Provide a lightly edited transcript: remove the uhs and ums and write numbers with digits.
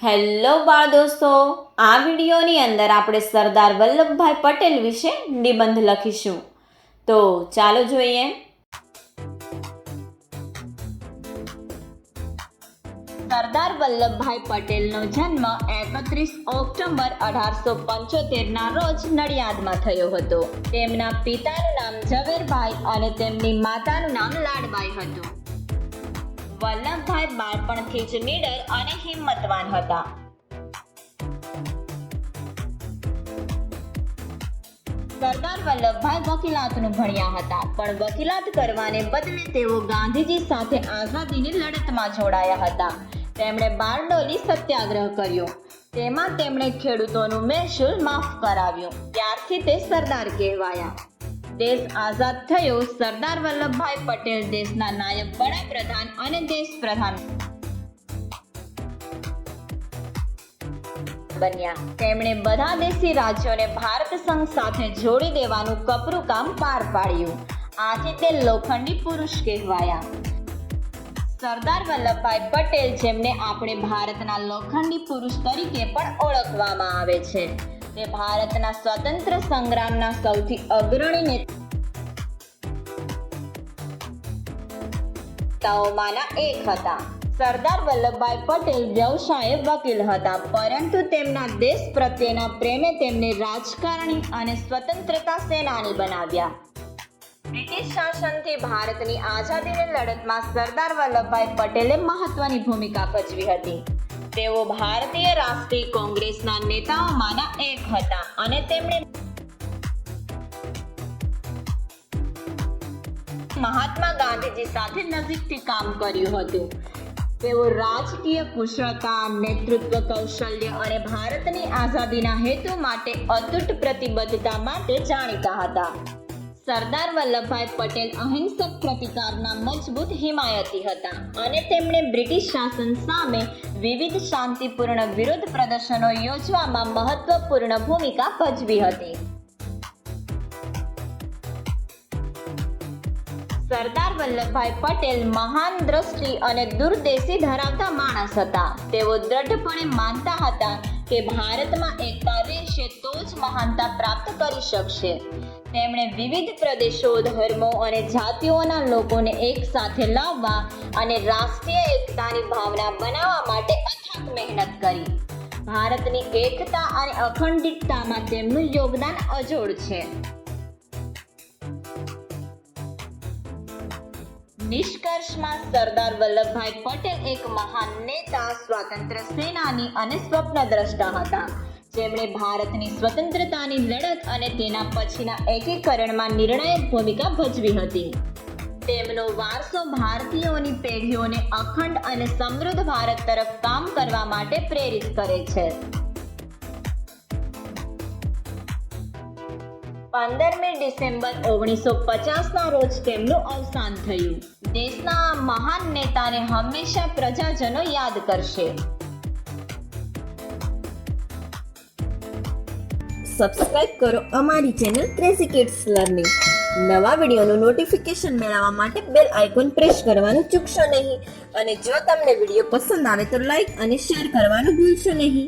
Hello બાળ દોસ્તો, આ વિડીયોની અંદર આપણે સરદાર વલ્લભભાઈ પટેલ વિશે નિબંધ લખીશું. તો ચાલો જોઈએ. સરદાર વલ્લભભાઈ પટેલનો જન્મ 31 ઓક્ટોબર 1875ના રોજ નડિયાદમાં થયો હતો. તેમના પિતાનું નામ ઝવેરભાઈ અને તેમની માતાનું નામ લાડબાઈ હતું. વલ્લભભાઈ બાળપણથી જ નીડર અને હિંમતવાન હતા. સરદાર વલ્લભભાઈ વકીલાતનું ભણ્યા હતા, પણ વકીલાત કરવાને બદલે તેઓ ગાંધીજી સાથે આઝાદીની લડતમાં જોડાયા હતા. તેમણે બારડોલી સત્યાગ્રહ કર્યો. તેમાં તેમણે ખેડૂતોનું મહેસૂલ માફ કરાવ્યો. ત્યારથી તે સરદાર કહેવાયા. દેશ આઝાદ થયો. સરદાર વલ્લભભાઈ પટેલ દેશના નાયબ વડાપ્રધાન અને દેશ પ્રધાન બન્યા. તેમણે બધા દેશી રાજ્યોને ભારત સંઘ સાથે જોડી દેવાનું કપરું કામ પાર પાડ્યું. આથી તે લોખંડી પુરુષ કહેવાયા. સરદાર વલ્લભભાઈ પટેલ, જેમને આપણે ભારતના લોખંડી પુરુષ તરીકે પણ ઓળખવામાં આવે છે, તે ભારતના સ્વતંત્ર સંગ્રામના સૌથી અગ્રણી નેતાઓમાંના એક હતા. સરદાર વલ્લભભાઈ પટેલ વ્યવસાયે વકીલ હતા, પરંતુ તેમના દેશ પ્રત્યેના પ્રેમે તેમને રાજકારણી અને સ્વતંત્રતા સેનાની બનાવ્યા. બ્રિટિશ શાસનથી ભારતની આઝાદીની લડતમાં સરદાર વલ્લભભાઈ પટેલે મહત્વની ભૂમિકા ભજવી હતી. તેઓ ભારતીય રાષ્ટ્રીય કોંગ્રેસના નેતાઓમાંના એક હતા અને તેમણે મહાત્મા ગાંધીજી સાથે નજીકથી કામ કર્યું હતું. તેઓ રાજકીય કુશળતા, નેતૃત્વ કૌશલ્ય અને ભારતની આઝાદીના હેતુ માટે અતૂટ પ્રતિબદ્ધતા માટે જાણીતા હતા. સરદાર વલ્લભભાઈ પટેલ અહિંસક પ્રતિકારના મજબૂત હિમાયતી હતા અને તેમણે બ્રિટિશ શાસન સામે વિવિધ શાંતિપૂર્ણ વિરોધ પ્રદર્શનો યોજવામાં મહત્વપૂર્ણ ભૂમિકા ભજવી હતી. સરદાર વલ્લભભાઈ પટેલ મહાન દ્રષ્ટિ અને દૂરંદેશી ધરાવતા માણસ હતા. તેઓ દ્રઢપણે માનતા હતા કે ભારતમાં એકતા રહેશે તો જ મહાનતા પ્રાપ્ત કરી શકશે. તેમણે વિવિધ પ્રદેશો, ધર્મો અને જાતિઓના લોકોને એક સાથે લાવવા અને રાષ્ટ્રીય એકતાની ભાવના બનાવવા માટે અથાગ મહેનત કરી. ભારતની એકતા અને અખંડિતતામાં તેમનું યોગદાન અજોડ છે. નિષ્કર્ષમાં સરદાર વલ્લભભાઈ પટેલ એક મહાન નેતા, સ્વાતંત્ર્ય સેનાની અને સ્વપ્નદ્રષ્ટા હતા, જેમણે ભારતની સ્વતંત્રતાની લડત અને તેના પછીના એકીકરણમાં નિર્ણાયક ભૂમિકા ભજવી હતી. તેમનો વારસો ભારતીયોની પેઢીઓને અખંડ અને સમૃદ્ધ ભારત તરફ કામ કરવા માટે પ્રેરિત કરે છે. 15મી ડિસેમ્બર 1950ના રોજ તેમનું અવસાન થયું. દેશના આ મહાન નેતાને હંમેશા પ્રજાજનો યાદ કરશે. સબસ્ક્રાઇબ કરો અમારી ચેનલ ક્રેઝી કિડ્સ લર્નિંગ. નવા વિડીયોનું નોટિફિકેશન મેળવવા માટે બેલ આઇકોન પ્રેસ કરવાનું ચૂકશો નહીં. અને જો તમને વિડીયો પસંદ આવે તો લાઈક અને શેર કરવાનું ભૂલશો નહીં.